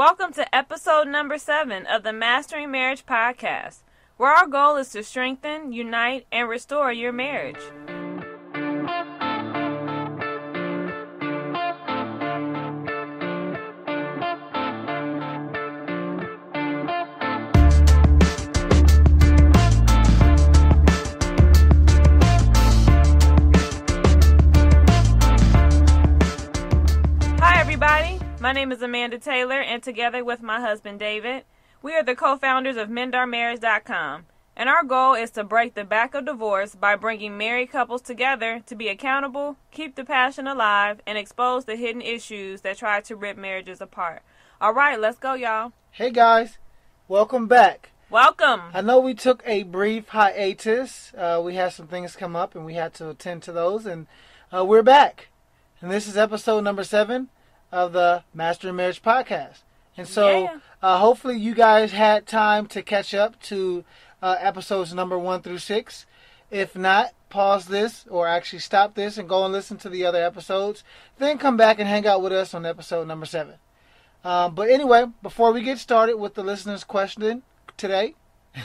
Welcome to episode number 7 of the Mastering Marriage podcast, where our goal is to strengthen, unite, and restore your marriage. Hi everybody, my name is Amanda Taylor, and together with my husband David, we are the co-founders of MendOurMarriage.com, and our goal is to break the back of divorce by bringing married couples together to be accountable, keep the passion alive, and expose the hidden issues that try to rip marriages apart. All right, let's go, y'all. Hey guys, welcome back. Welcome. I know we took a brief hiatus. We had some things come up and we had to attend to those, and we're back. And this is episode number 7 of the Mastering Marriage podcast. And so hopefully you guys had time to catch up to episodes number 1 through 6. If not, pause this or actually stop this and go and listen to the other episodes. Then come back and hang out with us on episode number 7. But anyway, before we get started with the listener's question today,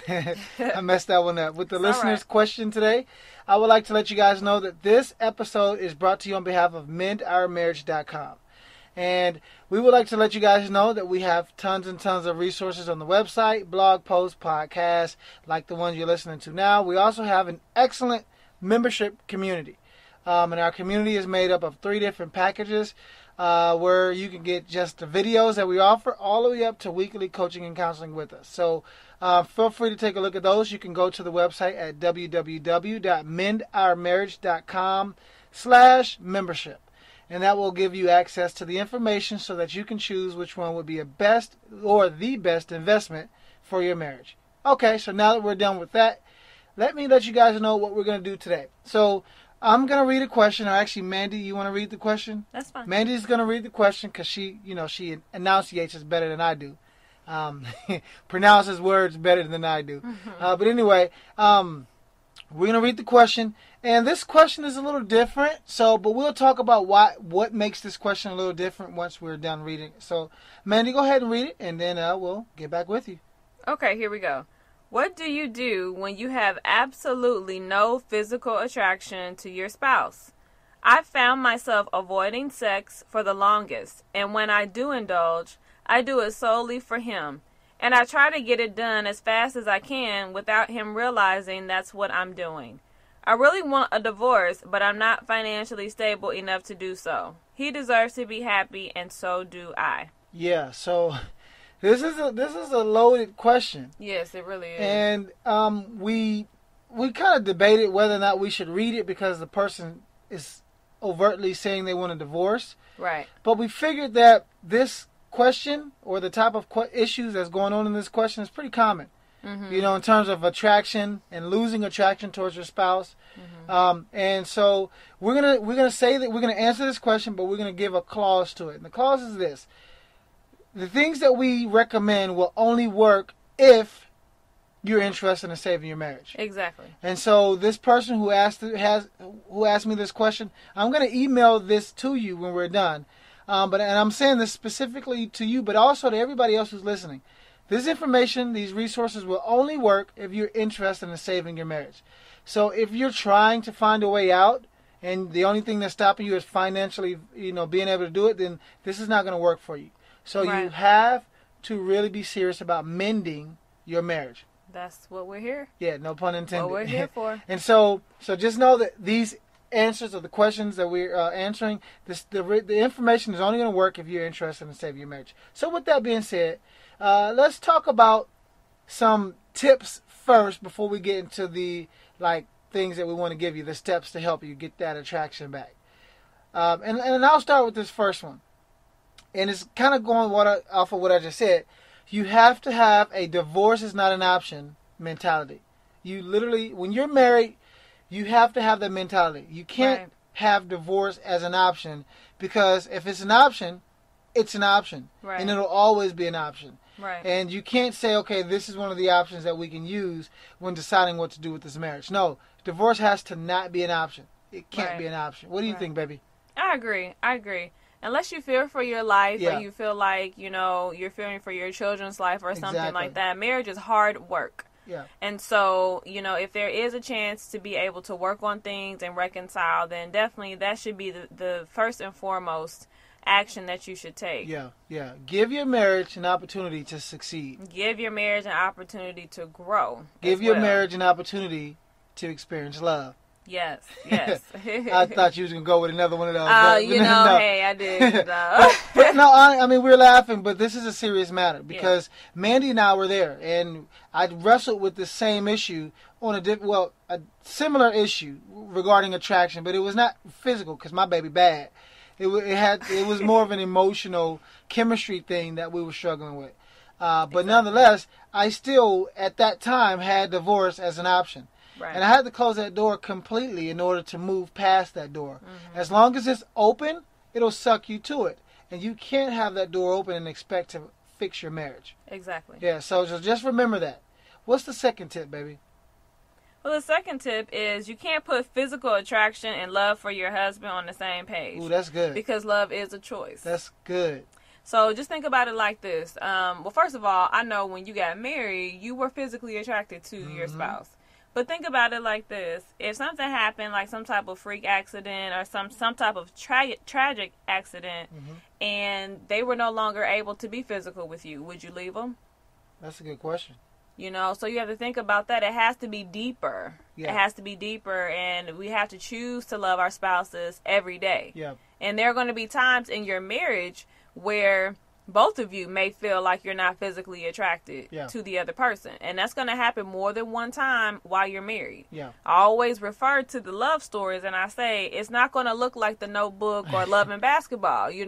I messed that one up. With the listener's question today, I would like to let you guys know that this episode is brought to you on behalf of MendOurMarriage.com. And we would like to let you guys know that we have tons and tons of resources on the website, blog posts, podcasts, like the ones you're listening to now. We also have an excellent membership community. And our community is made up of 3 different packages where you can get just the videos that we offer all the way up to weekly coaching and counseling with us. So feel free to take a look at those. You can go to the website at www.mendourmarriage.com/membership. And that will give you access to the information so that you can choose which one would be a best or the best investment for your marriage. Okay, so now that we're done with that, let me let you guys know what we're going to do today. So I'm going to read a question. Or actually, Mandy, you want to read the question? That's fine. Mandy's going to read the question because she enunciates it better than I do. Pronounces words better than I do. But anyway, we're going to read the question. And this question is a little different, but we'll talk about what makes this question a little different once we're done reading it. So, Mandy, go ahead and read it, and then we'll get back with you. Okay, here we go. What do you do when you have absolutely no physical attraction to your spouse? I found myself avoiding sex for the longest, and when I do indulge, I do it solely for him. And I try to get it done as fast as I can without him realizing that's what I'm doing. I really want a divorce, but I'm not financially stable enough to do so. He deserves to be happy, and so do I. Yeah, so this is a loaded question. Yes, it really is. And we kind of debated whether or not we should read it because the person is overtly saying they want a divorce. Right. But we figured that this question or the type of issues that's going on in this question is pretty common. You know, in terms of attraction and losing attraction towards your spouse. And so we're gonna say that we're gonna answer this question, but we're gonna give a clause to it. And the clause is this: the things that we recommend will only work if you're interested in saving your marriage. Exactly. And so this person who asked me this question, I'm gonna email this to you when we're done. And I'm saying this specifically to you, but also to everybody else who's listening. This information, these resources will only work if you're interested in saving your marriage. So if you're trying to find a way out and the only thing that's stopping you is financially, being able to do it, then this is not going to work for you. So you have to really be serious about mending your marriage. That's what we're here. Yeah, no pun intended. What we're here for. And so just know that these answers of the questions that we're answering, the information is only going to work if you're interested in saving your marriage. So with that being said, let's talk about some tips first before we get into the things that we want to give you, the steps to help you get that attraction back. And I'll start with this first one. And it's kind of going off of what I just said. You have to have a divorce is not an option mentality. You literally, when you're married, you have to have that mentality. You can't have divorce as an option because if it's an option, it's an option. Right. And it'll always be an option. Right. And you can't say, okay, this is one of the options that we can use when deciding what to do with this marriage. No, divorce has to not be an option. It can't be an option. What do you think, baby? I agree. unless you fear for your life Yeah. or you feel like, you're fearing for your children's life or something Exactly. like that. Marriage is hard work. Yeah. And so, if there is a chance to be able to work on things and reconcile, then definitely that should be the first and foremost action that you should take. Yeah. Yeah. Give your marriage an opportunity to succeed. Give your marriage an opportunity to grow. Give as your well. marriage an opportunity to experience love. Yes, yes. I thought you was going to go with another one of those. Oh, but no. hey, I did. No. But no, I mean, we're laughing, but this is a serious matter because Mandy and I were there, and I wrestled with the same issue on a similar issue regarding attraction, but it was not physical because my baby bad. It was more of an emotional chemistry thing that we were struggling with. But nonetheless, I still at that time had divorce as an option. Right. And I had to close that door completely in order to move past that door. Mm-hmm. As long as it's open, it'll suck you to it. And you can't have that door open and expect to fix your marriage. Exactly. Yeah, so just remember that. What's the second tip, baby? Well, the second tip is you can't put physical attraction and love for your husband on the same page. Ooh, that's good. Because love is a choice. That's good. So just think about it like this. Well, first of all, I know when you got married, you were physically attracted to your spouse. But think about it like this. If something happened, like some type of freak accident or some type of tragic accident, and they were no longer able to be physical with you, would you leave them? That's a good question. So you have to think about that. It has to be deeper. Yeah. It has to be deeper, and we have to choose to love our spouses every day. Yeah. And there are going to be times in your marriage where both of you may feel like you're not physically attracted to the other person. And that's going to happen more than one time while you're married. Yeah. I always refer to the love stories and I say it's not going to look like The Notebook or Love and Basketball. You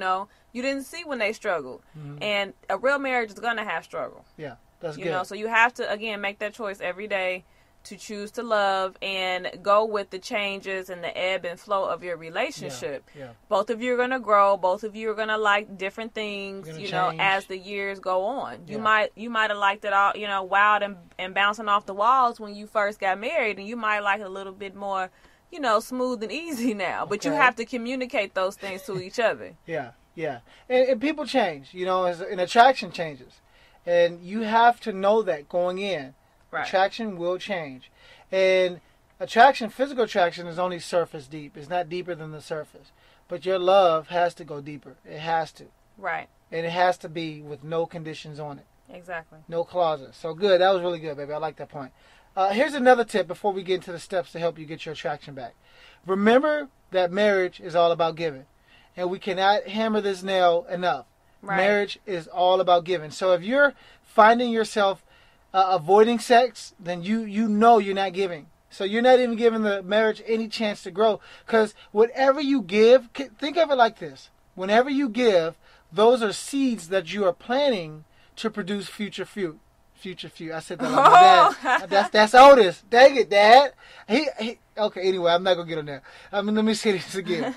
didn't see when they struggled. Mm-hmm. And a real marriage is going to have struggle. Yeah, that's good. So you have to, again, make that choice every day to choose to love and go with the changes and the ebb and flow of your relationship. Yeah. Both of you are going to grow. Both of you are going to like different things, change. as the years go on. Yeah. You might have liked it all, wild and bouncing off the walls when you first got married, and you might like it a little bit more, smooth and easy now. But you have to communicate those things to each other. Yeah, yeah. And people change, and attraction changes. And you have to know that going in. Right. Attraction will change. And physical attraction is only surface deep. It's not deeper than the surface. But your love has to go deeper. It has to. Right. And it has to be with no conditions on it. Exactly. No clauses. So good. That was really good, baby. I like that point. Here's another tip before we get into the steps to help you get your attraction back. Remember that marriage is all about giving. And we cannot hammer this nail enough. Right. Marriage is all about giving. So if you're finding yourself avoiding sex, then you know you're not giving. So you're not even giving the marriage any chance to grow. Because whatever you give, think of it like this. Whenever you give, those are seeds that you are planting to produce future fruit. Future fruit. I said that like my dad. That's Otis. Dang it, Dad. Okay, anyway, I'm not going to get on there. Let me say this again.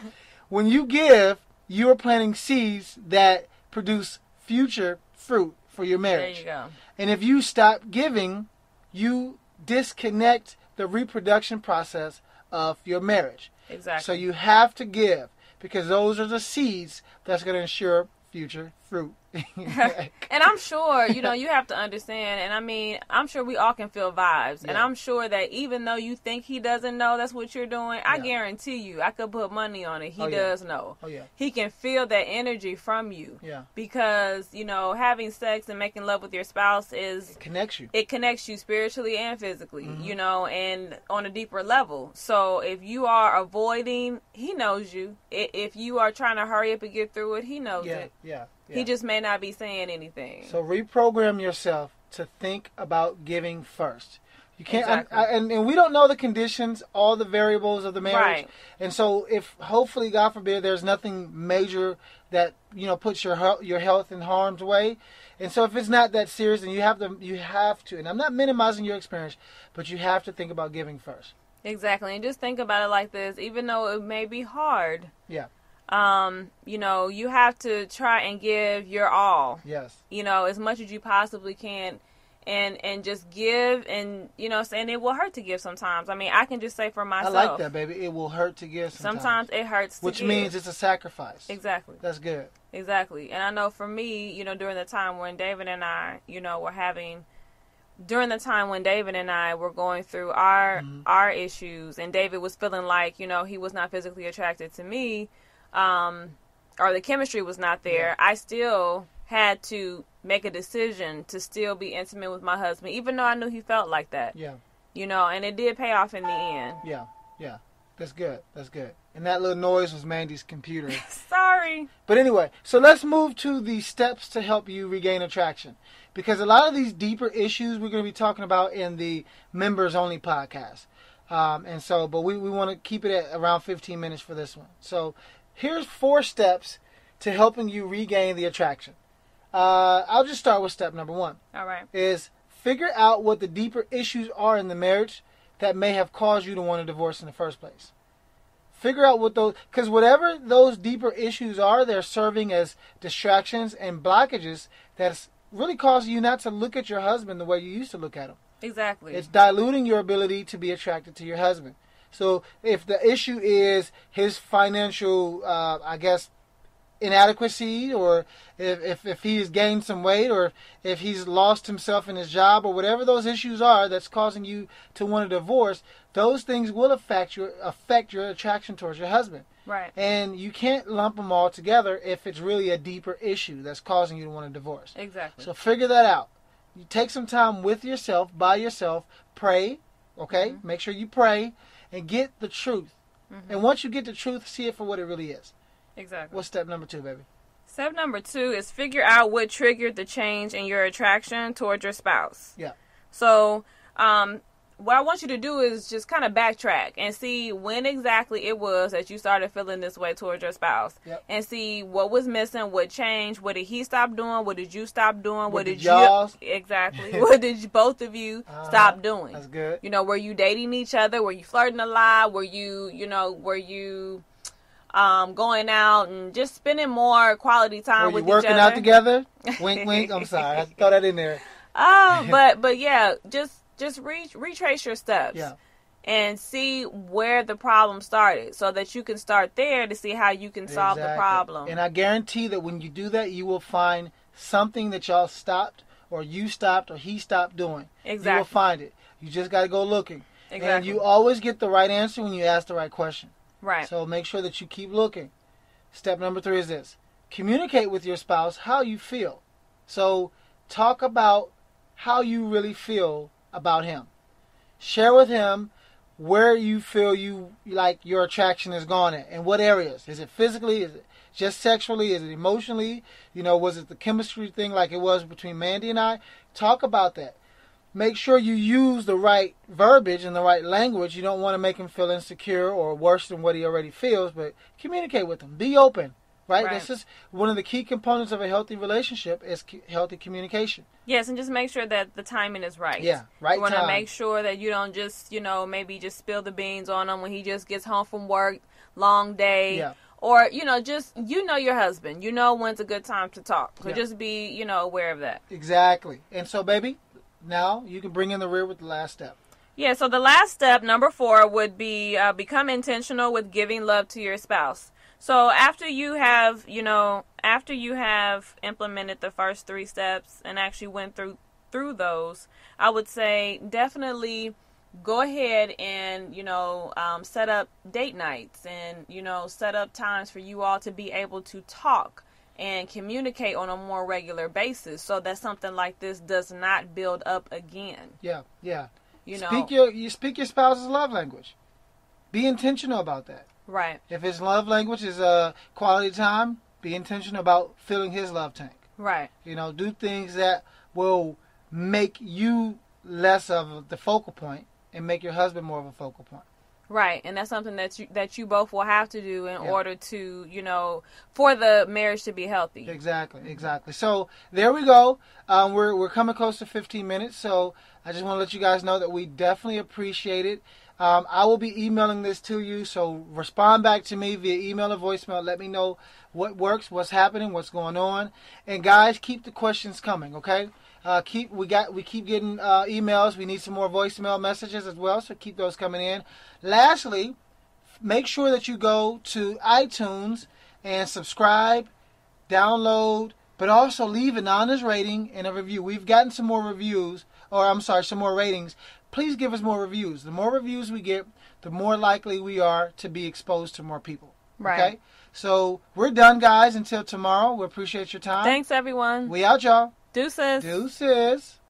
When you give, you are planting seeds that produce future fruit for your marriage. There you go. And if you stop giving, you disconnect the reproduction process of your marriage. Exactly. So you have to give because those are the seeds that's going to ensure future fruit. And I'm sure, you have to understand, and I mean, I'm sure we all can feel vibes, and I'm sure that even though you think he doesn't know that's what you're doing, I guarantee you, I could put money on it, he does know. Oh, yeah. He can feel that energy from you. Yeah. Because, having sex and making love with your spouse it connects you. It connects you spiritually and physically, and on a deeper level. So if you are avoiding, he knows you. If you are trying to hurry up and get through it, he knows it. Yeah. He just may not be saying anything. So reprogram yourself to think about giving first. You can't, exactly. and we don't know the conditions, all the variables of the marriage. Right. And so if hopefully, God forbid, there's nothing major that puts your health in harm's way. And so if it's not that serious, then you have to. And I'm not minimizing your experience, but you have to think about giving first. Exactly, and just think about it like this: even though it may be hard. Yeah. You have to try and give your all. Yes. As much as you possibly can. and just give, and saying it will hurt to give sometimes. I mean, I can just say for myself. I like that, baby. It will hurt to give sometimes it hurts to which give. means it's a sacrifice. Exactly. That's good. Exactly. And I know for me, during the time when David and I, during the time when David and I were going through our issues, and David was feeling like, he was not physically attracted to me, or the chemistry was not there, I still had to make a decision to still be intimate with my husband, even though I knew he felt like that. Yeah. And it did pay off in the end. Yeah. Yeah. That's good. That's good. And that little noise was Mandy's computer. Sorry. But anyway, so let's move to the steps to help you regain attraction. Because a lot of these deeper issues we're going to be talking about in the members only podcast. But we want to keep it at around 15 minutes for this one. So here's 4 steps to helping you regain the attraction. I'll just start with step number 1. All right. Is figure out what the deeper issues are in the marriage that may have caused you to want a divorce in the first place. Figure out what those, because whatever those deeper issues are, they're serving as distractions and blockages that's really causing you not to look at your husband the way you used to look at him. Exactly. It's diluting your ability to be attracted to your husband. So if the issue is his financial, inadequacy, or if he has gained some weight, or if he's lost himself in his job, or whatever those issues are that's causing you to want a divorce, those things will affect your attraction towards your husband. Right. And you can't lump them all together if it's really a deeper issue that's causing you to want a divorce. Exactly. So figure that out. You take some time with yourself, by yourself, pray, okay? Mm-hmm. Make sure you pray and get the truth. Mm-hmm. And once you get the truth, see it for what it really is. Exactly. What's step number 2, baby? Step number 2 is figure out what triggered the change in your attraction towards your spouse. Yeah. So, what I want you to do is just kind of backtrack and see when exactly it was that you started feeling this way towards your spouse. Yep. And see what was missing, what changed, what did he stop doing, what did you stop doing, what did you... Exactly. What did both of you stop doing? That's good. Were you dating each other? Were you flirting a lot? Were you going out and just spending more quality time with each other? Were you working out together? Wink, wink. I'm sorry. I throw that in there. But yeah, just retrace your steps. Yeah. And see where the problem started, so that you can start there to see how you can solve the problem. And I guarantee that when you do that, you will find something that y'all stopped, or you stopped, or he stopped doing. Exactly. You will find it. You just got to go looking. Exactly. And you always get the right answer when you ask the right question. Right. So make sure that you keep looking. Step number 3 is this. Communicate with your spouse how you feel. So talk about how you really feel about him. Share with him where you feel your attraction is gone at, and what areas. Is it physically? Is it just sexually? Is it emotionally? Was it the chemistry thing like it was between Mandy and I? Talk about that. Make sure you use the right verbiage and the right language. You don't want to make him feel insecure or worse than what he already feels, but communicate with him. Be open, right? This is one of the key components of a healthy relationship is healthy communication. Yes, and just make sure that the timing is right. Yeah, right. You want to make sure that you don't just, maybe just spill the beans on him when he just gets home from work, long day. Yeah. Or, just, your husband. You know when's a good time to talk. So just be, aware of that. Exactly. And so, baby, now you can bring in the rear with the last step. Yeah, so the last step, number 4, would be become intentional with giving love to your spouse. So after you have implemented the first 3 steps and actually went through those, I would say definitely go ahead and, set up date nights and, set up times for you all to be able to talk and communicate on a more regular basis, so that something like this does not build up again. Yeah. Speak your spouse's love language. Be intentional about that. Right. If his love language is quality time, be intentional about filling his love tank. Right. Do things that will make you less of the focal point and make your husband more of a focal point. Right, and that's something that you both will have to do in order to, for the marriage to be healthy. Exactly. So there we go. We're coming close to 15 minutes, so I just want to let you guys know that we definitely appreciate it. I will be emailing this to you, so respond back to me via email or voicemail. Let me know what works, what's happening, what's going on. And guys, keep the questions coming, okay? We keep getting emails. We need some more voicemail messages as well, so keep those coming in. Lastly, make sure that you go to iTunes and subscribe, download, but also leave an honest rating and a review. We've gotten some more reviews, some more ratings. Please give us more reviews. The more reviews we get, the more likely we are to be exposed to more people. Right. Okay? So we're done, guys. Until tomorrow. We appreciate your time. Thanks, everyone. We out, y'all. Deuces. Deuces.